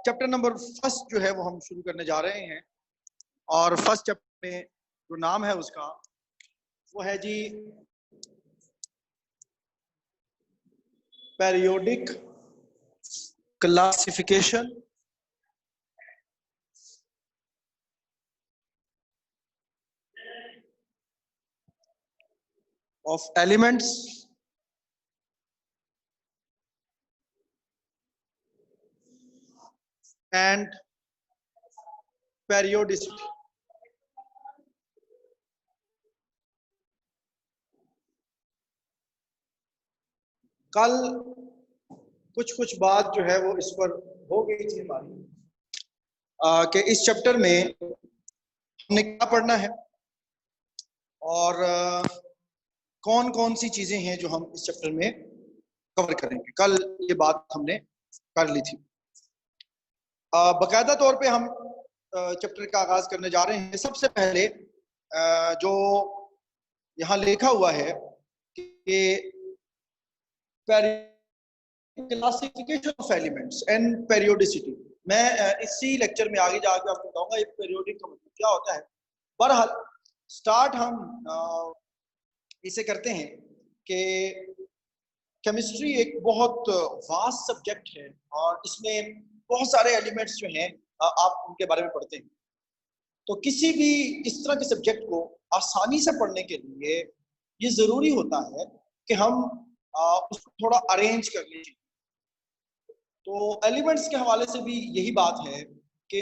Chapter number first जो है वो हम शुरू करने जा रहे हैं, और फर्स्ट चैप्टर में जो नाम है उसका वो है जी periodic classification of elements and periodicity. कल कुछ बात जो है वो इस पर हो गई थी हमारी कि इस चैप्टर में हमने क्या पढ़ना है और कौन कौन सी चीजें हैं जो हम इस चैप्टर में कवर करेंगे। कल ये बात हमने कर ली थी। बाकायदा तौर पे हम चैप्टर का आगाज करने जा रहे हैं। सबसे पहले जो यहाँ लिखा हुआ है कि classification of elements and periodicity, मैं इसी लेक्चर में आगे जाकर आपको बताऊंगा ये पेरियोडिक का मतलब क्या होता है। बहरहाल स्टार्ट हम इसे करते हैं कि केमिस्ट्री एक बहुत वास्ट सब्जेक्ट है और इसमें बहुत सारे एलिमेंट्स जो हैं आप उनके बारे में पढ़ते हैं। तो किसी भी इस तरह के सब्जेक्ट को आसानी से पढ़ने के लिए ये जरूरी होता है कि हम उसको थोड़ा अरेंज कर लीजिए। तो एलिमेंट्स के हवाले से भी यही बात है कि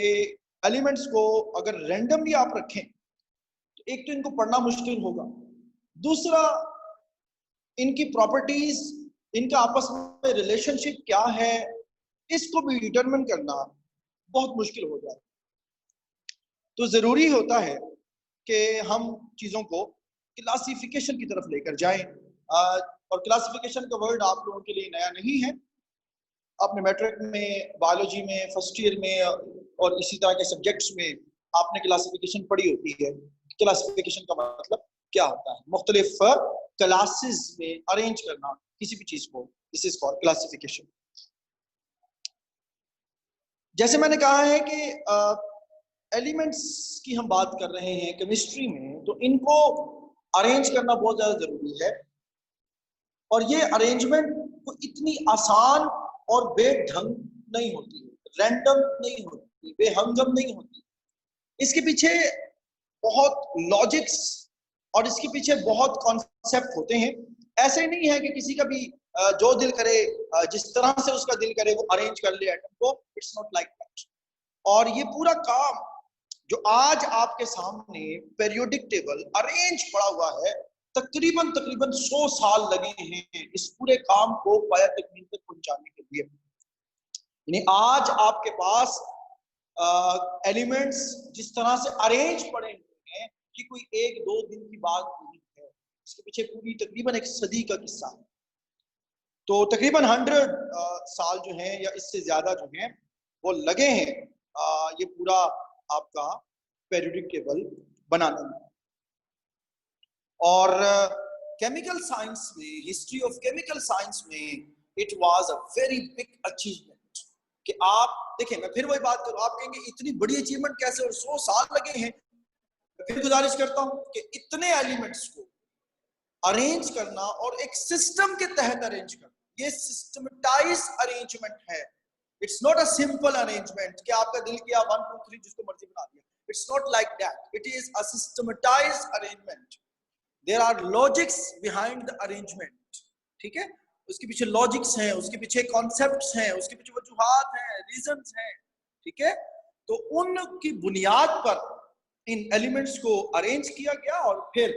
एलिमेंट्स को अगर रैंडमली आप रखें तो एक तो इनको पढ़ना मुश्किल होगा, दूसरा इनकी प्रॉपर्टीज, इनका आपस में रिलेशनशिप क्या है, इसको भी डिटरमिन करना बहुत मुश्किल हो जाए। तो जरूरी होता है कि हम चीजों को क्लासिफिकेशन की तरफ लेकर जाएं। और क्लासिफिकेशन का वर्ड आप लोगों के लिए नया नहीं है। आपने मैट्रिक में, बायोलॉजी में, फर्स्ट ईयर में और इसी तरह के सब्जेक्ट्स में आपने क्लासिफिकेशन पढ़ी होती है। क्लासिफिकेशन का मतलब क्या होता है, मुख्तलिफ क्लासेस में अरेंज करना किसी भी चीज को, दिस इज कॉल्ड क्लासिफिकेशन। जैसे मैंने कहा है कि एलिमेंट्स की हम बात कर रहे हैं केमिस्ट्री में, तो इनको अरेंज करना बहुत ज्यादा जरूरी है। और ये अरेंजमेंट को इतनी आसान और बेढंग नहीं होती, रैंडम नहीं होती, बेहंगम नहीं होती। इसके पीछे बहुत लॉजिक्स और इसके पीछे बहुत कॉन्सेप्ट होते हैं। ऐसे नहीं है कि किसी का भी जो दिल करे, जिस तरह से उसका दिल करे वो अरेंज कर ले एटम को। It's not like that. और ये पूरा काम जो आज आपके सामने पेरियोडिक टेबल अरेंज पड़ा हुआ है, तकरीबन 100 साल लगे हैं इस पूरे काम को पाया तकमील तक पहुंचाने के लिए। यानी आज आपके पास एलिमेंट्स जिस तरह से अरेंज पड़े हुए हैं, ये कोई 1-2 दिन की बात नहीं है। इसके पीछे पूरी तकरीबन एक सदी का किस्सा है। तो तकरीबन 100 साल जो हैं या इससे ज्यादा जो हैं वो लगे हैं ये पूरा आपका पेरियोडिक टेबल बनाने में। और केमिकल साइंस में, हिस्ट्री ऑफ केमिकल साइंस में it was a very big achievement कि आप देखें, मैं फिर वही बात करूं, आप कहेंगे इतनी बड़ी अचीवमेंट कैसे और 100 साल लगे हैं। मैं फिर गुजारिश करता हूं कि इतने एलिमेंट्स को अरेंज करना और एक सिस्टम के तहत अरेंज करना, ये सिस्टमेटाइज अरेंजमेंट है। It's not a simple arrangement कि आपका दिल किया 1 2 3 जिसको मर्जी बना दिया। It's not like that, it is a systematize arrangement. There are logics behind the arrangement. ठीक है, उसके पीछे लॉजिक्स हैं, उसके पीछे कॉन्सेप्ट्स हैं, उसके पीछे वजूहात हैं, रीजंस हैं। ठीक है, तो उनकी बुनियाद पर इन एलिमेंट्स को अरेंज किया गया और फिर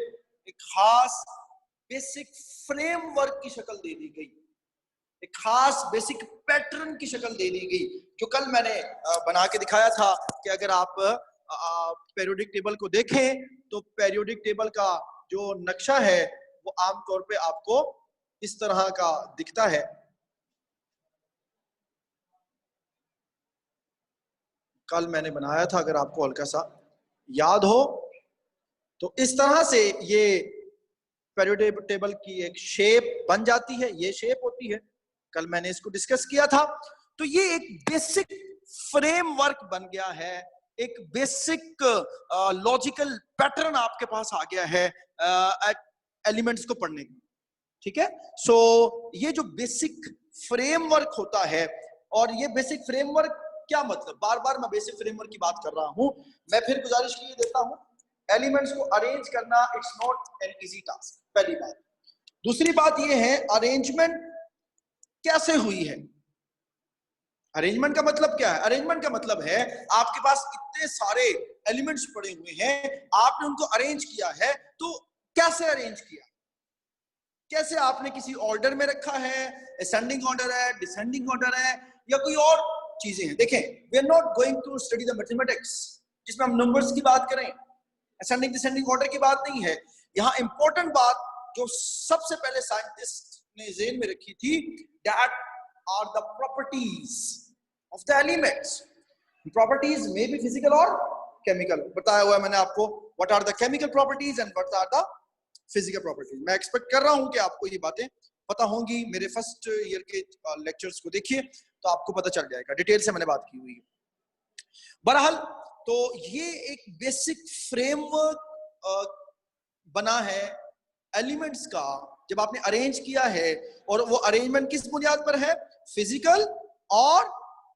एक खास बेसिक फ्रेमवर्क की शक्ल दे दी गई, एक खास बेसिक पैटर्न की शक्ल दे दी गई, जो कल मैंने बना के दिखाया था कि अगर आप पेरियोडिक टेबल को देखें तो पेरियोडिक टेबल का जो नक्शा है वो आमतौर पे आपको इस तरह का दिखता है। कल मैंने बनाया था, अगर आपको हल्का सा याद हो तो इस तरह से ये पीरियोडिक टेबल की एक शेप बन जाती है, ये शेप होती है, कल मैंने इसको डिस्कस किया था। तो ये एक बेसिक फ्रेमवर्क बन गया है, एक बेसिक लॉजिकल पैटर्न आपके पास आ गया है एलिमेंट्स को पढ़ने का, ठीक है। सो ये जो बेसिक फ्रेमवर्क होता है, और ये बेसिक फ्रेमवर्क क्या मतलब, बार बार मैं बेसिक फ्रेमवर्क की बात कर रहा हूं, मैं फिर गुजारिश की देता हूं, एलिमेंट्स को अरेंज करना it's not an easy task, पहली बात। दूसरी बात ये है अरेंजमेंट कैसे हुई है। अरेंजमेंट का मतलब क्या है? अरेंजमेंट का मतलब है आपके पास इतने सारे एलिमेंट्स पड़े हुए हैं, आपने उनको अरेंज किया है, तो कैसे अरेंज किया, कैसे आपने किसी ऑर्डर में रखा है, असेंडिंग ऑर्डर है, डिसेंडिंग ऑर्डर है, या कोई और चीजें हैं। देखें, we are not going to study the mathematics जिसमें हम नंबर्स की बात करें, असेंडिंग डिसेंडिंग ऑर्डर की बात नहीं है। यहां इंपॉर्टेंट बात जो सबसे पहले साइंटिस्ट ने ज़हन में रखी थी, that are the properties of the elements. Properties में भी फिजिकल और केमिकल बताया हुआ है मैंने आपको, what are the chemical properties and what are the physical properties. मैं एक्सपेक्ट कर रहा हूं कि आपको ये बातें पता होंगी, मेरे फर्स्ट ईयर के लेक्चर्स को देखिए तो आपको पता चल जाएगा, डिटेल से मैंने बात की हुई है। बहरहाल तो ये एक बेसिक फ्रेमवर्क बना है एलिमेंट्स का, जब आपने अरेंज किया है, और वो अरेंजमेंट किस बुनियाद पर है? फिजिकल और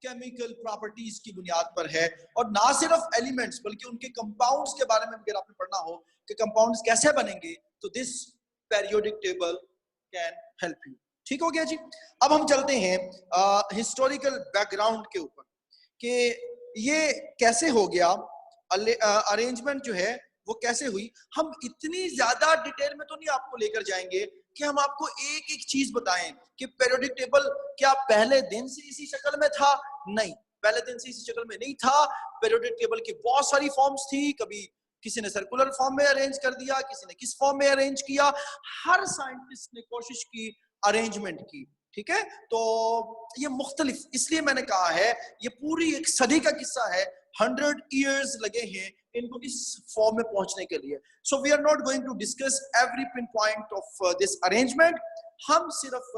केमिकल प्रॉपर्टीज की बुनियाद पर है। और ना सिर्फ एलिमेंट्स बल्कि उनके कंपाउंड्स के बारे में अगर आपने पढ़ना हो कि कंपाउंड्स कैसे बनेंगे, तो this periodic table can help you. ठीक हो गया जी। अब हम चलते हैं हिस्टोरिकल बैकग्राउंड के ऊपर कि ये कैसे हो गया, अरेंजमेंट जो है वो कैसे हुई। हम इतनी ज्यादा डिटेल में तो नहीं आपको लेकर जाएंगे कि हम आपको एक एक चीज बताएं कि पीरियोडिक टेबल क्या पहले दिन से इसी शक्ल में था। नहीं, पहले दिन से इसी शक्ल में नहीं था। पीरियोडिक टेबल की बहुत सारी फॉर्म्स थी, कभी किसी ने सर्कुलर फॉर्म में अरेंज कर दिया, किसी ने किस फॉर्म में अरेंज किया, हर साइंटिस्ट ने कोशिश की अरेंजमेंट की, ठीक है। तो ये मुख्तलिफ, इसलिए मैंने कहा है ये पूरी एक सदी का किस्सा है, 100 years लगे हैं इनको इस फॉर्म में पहुंचने के लिए। So we are not going to discuss every pin point of this arrangement. हम सिर्फ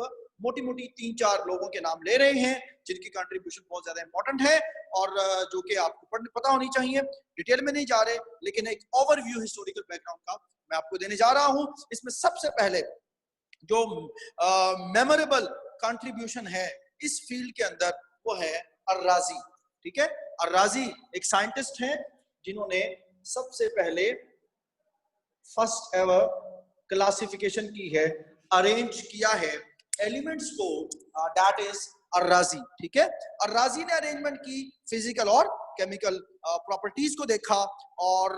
मोटी मोटी 3-4 लोगों के नाम ले रहे हैं जिनकी कंट्रीब्यूशन बहुत ज्यादा इंपॉर्टेंट है और जो कि आपको पता होनी चाहिए। डिटेल में नहीं जा रहे, लेकिन एक ओवरव्यू हिस्टोरिकल बैकग्राउंड का मैं आपको देने जा रहा हूं। इसमें सबसे पहले जो मेमोरेबल कंट्रीब्यूशन है इस फील्ड के अंदर वो है अर-राज़ी, ठीक है। अर-राज़ी एक साइंटिस्ट हैं जिन्होंने सबसे पहले फर्स्ट एवर क्लासिफिकेशन की है, अरेंज किया है एलिमेंट्स को, दैट इज अर-राज़ी, ठीक है। अर-राज़ी ने अरेंजमेंट की, फिजिकल और केमिकल प्रॉपर्टीज को देखा, और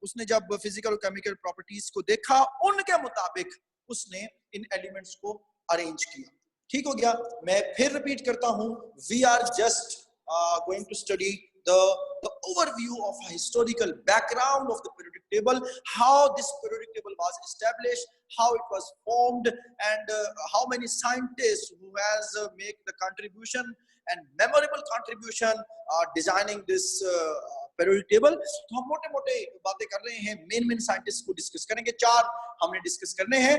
उसने जब फिजिकल और केमिकल प्रॉपर्टीज को देखा उनके मुताबिक उसने इन एलिमेंट्स को अरेंज किया। ठीक हो गया। मैं फिर रिपीट करता हूं, we are just going to study the overview of a historical background of the periodic table, how this periodic table was established, how it was formed, and how many scientists who has made the contribution and memorable contribution designing this periodic table। तो हम मोटे मोटे बातें कर रहे हैं, main scientist को discuss करेंगे। 4 हमने डिस्कस करने हैं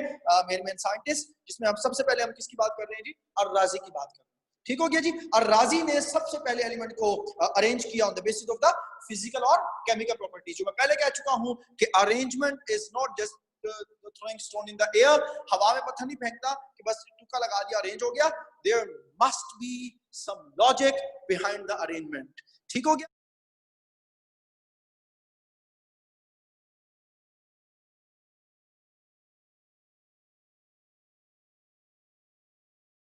मेन साइंटिस्ट, जिसमें हम सबसे पहले हम किसकी बात कर रहे हैं जी? अर-राज़ी की बात कर रहे हैं। ठीक हो गया जी। अर-राज़ी ने सबसे पहले एलिमेंट को अरेंज किया on the basis of the physical और केमिकल प्रॉपर्टीज। जो मैं पहले कह चुका हूं कि arrangement is not just throwing stone in the air, हवा में पत्थर नहीं फेंकता कि बस तुक्का लगा दिया अरेंज हो गया। There must be some logic behind the arrangement। ठीक हो गया।